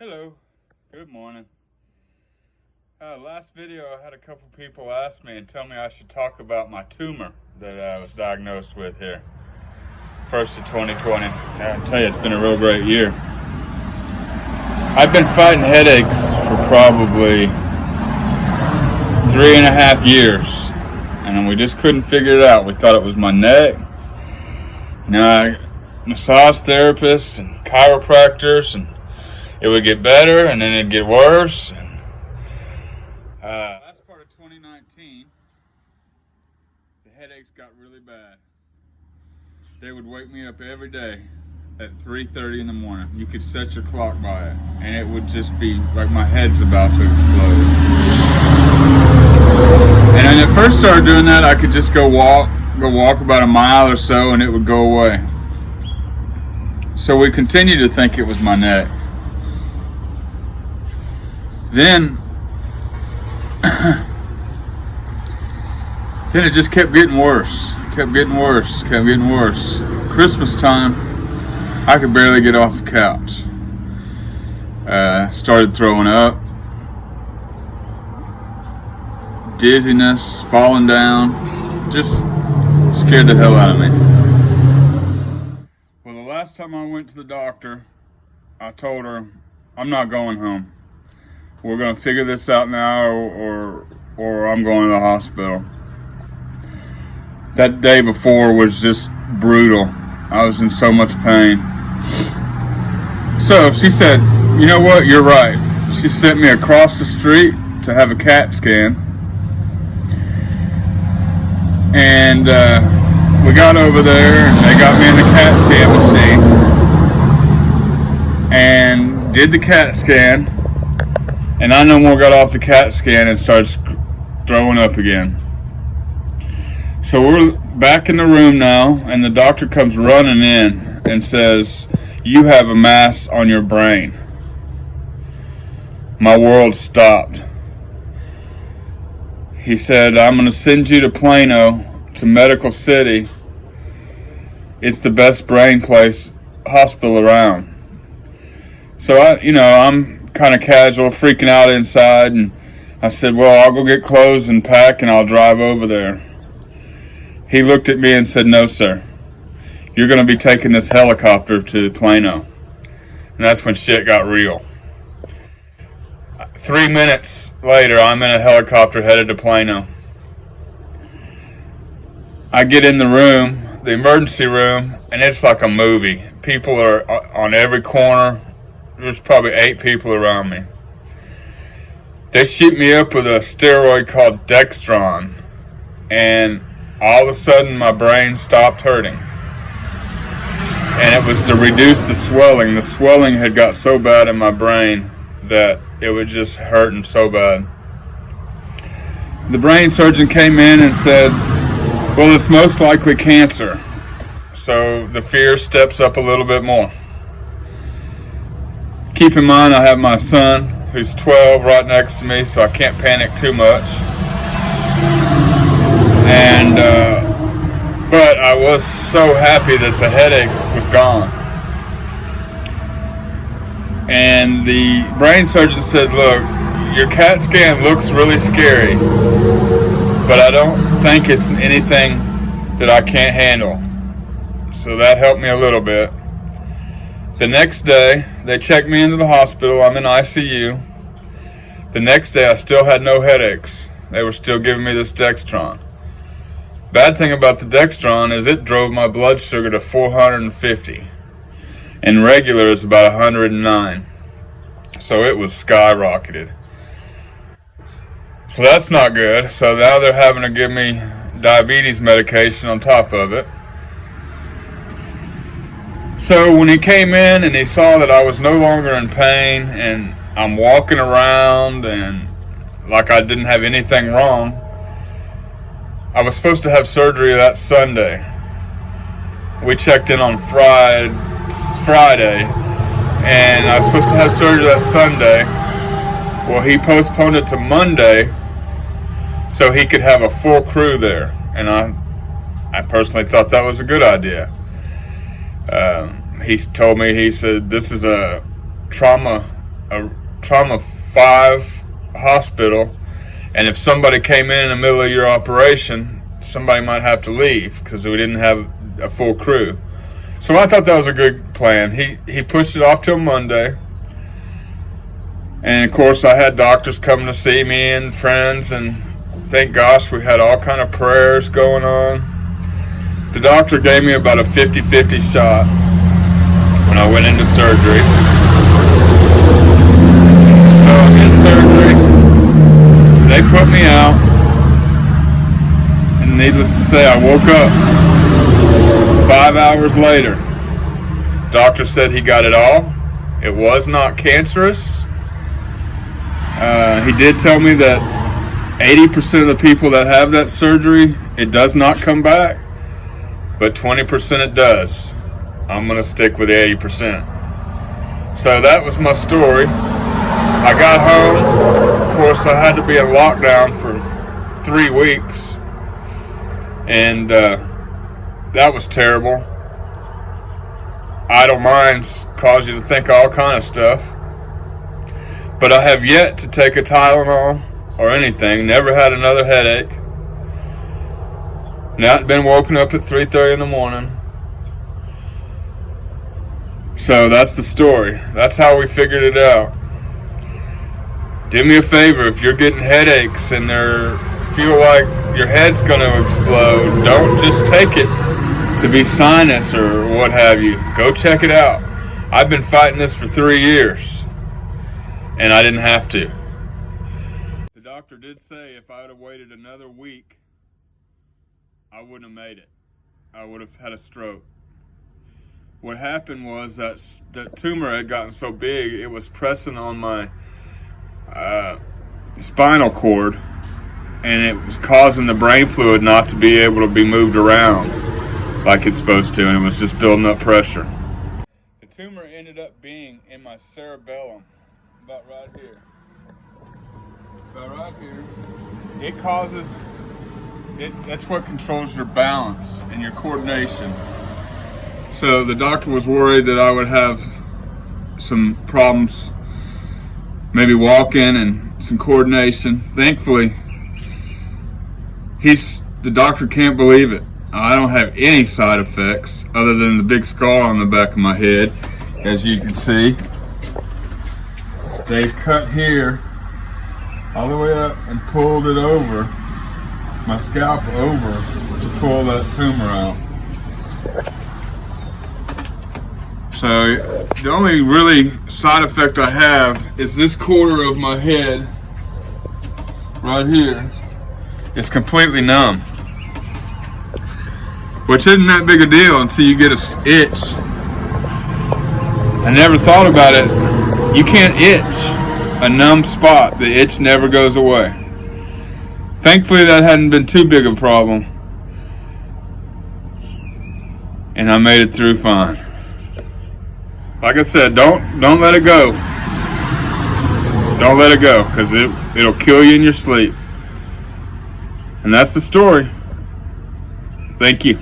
Hello, good morning. Last video I had a couple people ask me and tell me I should talk about my tumor that I was diagnosed with here. First of 2020. I tell you, it's been a real great year. I've been fighting headaches for probably 3.5 years, and we just couldn't figure it out. We thought it was my neck. Massage therapists and chiropractors, and it would get better and then it'd get worse. Last part of 2019, the headaches got really bad. They would wake me up every day at 3:30 in the morning. You could set your clock by it, and it would just be like my head's about to explode. And when I first started doing that, I could just go walk about a mile or so, and it would go away. So we continued to think it was my neck. Then it just kept getting worse. Christmas time, I could barely get off the couch. Started throwing up, dizziness, falling down, just scared the hell out of me. Well, the last time I went to the doctor, I told her, I'm not going home. We're going to figure this out now, or I'm going to the hospital. That day before was just brutal. I was in so much pain. So she said, you know what, you're right. She sent me across the street to have a CAT scan. And we got over there, and they got me in the CAT scan machine. And did the CAT scan. And I no more got off the CAT scan and started throwing up again. So we're back in the room now, and the doctor comes running in and says, you have a mass on your brain. My world stopped. He said, I'm going to send you to Plano, to Medical City. It's the best brain place hospital around. So I'm kind of casual, freaking out inside, and I said, well, I'll go get clothes and pack and I'll drive over there. He looked at me and said, no, sir. You're going to be taking this helicopter to Plano. And that's when shit got real. 3 minutes later, I'm in a helicopter headed to Plano. I get in the room, the emergency room, and it's like a movie. People are on every corner. There's probably 8 people around me. They shoot me up with a steroid called Dextron, and all of a sudden my brain stopped hurting. And it was to reduce the swelling. The swelling had got so bad in my brain that it was just hurting so bad. The brain surgeon came in and said, well, it's most likely cancer. So the fear steps up a little bit more. Keep in mind, I have my son, who's 12, right next to me, so I can't panic too much. And, but I was so happy that the headache was gone. And the brain surgeon said, look, your CAT scan looks really scary, but I don't think it's anything that I can't handle. So that helped me a little bit. The next day, they checked me into the hospital. I'm in ICU. The next day, I still had no headaches. They were still giving me this Dextron. Bad thing about the Dextron is it drove my blood sugar to 450. And regular is about 109. So it was skyrocketed. So that's not good. So now they're having to give me diabetes medication on top of it. So when he came in and he saw that I was no longer in pain and I'm walking around and like I didn't have anything wrong, I was supposed to have surgery that Sunday. We checked in on Friday, and I was supposed to have surgery that Sunday. Well, he postponed it to Monday so he could have a full crew there, and I personally thought that was a good idea. He told me, he said, this is a trauma a trauma 5 hospital, and if somebody came in the middle of your operation, somebody might have to leave because we didn't have a full crew. So I thought that was a good plan. He pushed it off till Monday. And of course I had doctors coming to see me and friends, and thank gosh we had all kind of prayers going on. The doctor gave me about a 50-50 shot when I went into surgery. So I'm in surgery. They put me out. And needless to say, I woke up 5 hours later. Doctor said he got it all. It was not cancerous. He did tell me that 80% of the people that have that surgery, it does not come back, but 20% it does. I'm going to stick with the 80%. So that was my story. I got home. Of course, I had to be in lockdown for 3 weeks, and that was terrible. Idle minds cause you to think all kind of stuff. But I have yet to take a Tylenol or anything. Never had another headache. Not been woken up at 3:30 in the morning. So that's the story. That's how we figured it out. Do me a favor, if you're getting headaches and feel like your head's going to explode, don't just take it to be sinus or what have you. Go check it out. I've been fighting this for 3 years. And I didn't have to. The doctor did say if I would have waited another week, I wouldn't have made it. I would have had a stroke. What happened was that tumor had gotten so big, it was pressing on my spinal cord, and it was causing the brain fluid not to be able to be moved around like it's supposed to, and it was just building up pressure. The tumor ended up being in my cerebellum. About right here. About right here. It causes, that's what controls your balance and your coordination. So the doctor was worried that I would have some problems, maybe walking and some coordination. Thankfully, the doctor can't believe it. I don't have any side effects other than the big scar on the back of my head, as you can see. They cut here all the way up and pulled it over, my scalp over, to pull that tumor out. So the only really side effect I have is this quarter of my head right here is completely numb, which isn't that big a deal until you get an itch. I never thought about it. You can't itch a numb spot. The itch never goes away. Thankfully, that hadn't been too big of a problem, and I made it through fine. Like I said, don't let it go. Don't let it go, because it'll kill you in your sleep. And that's the story. Thank you.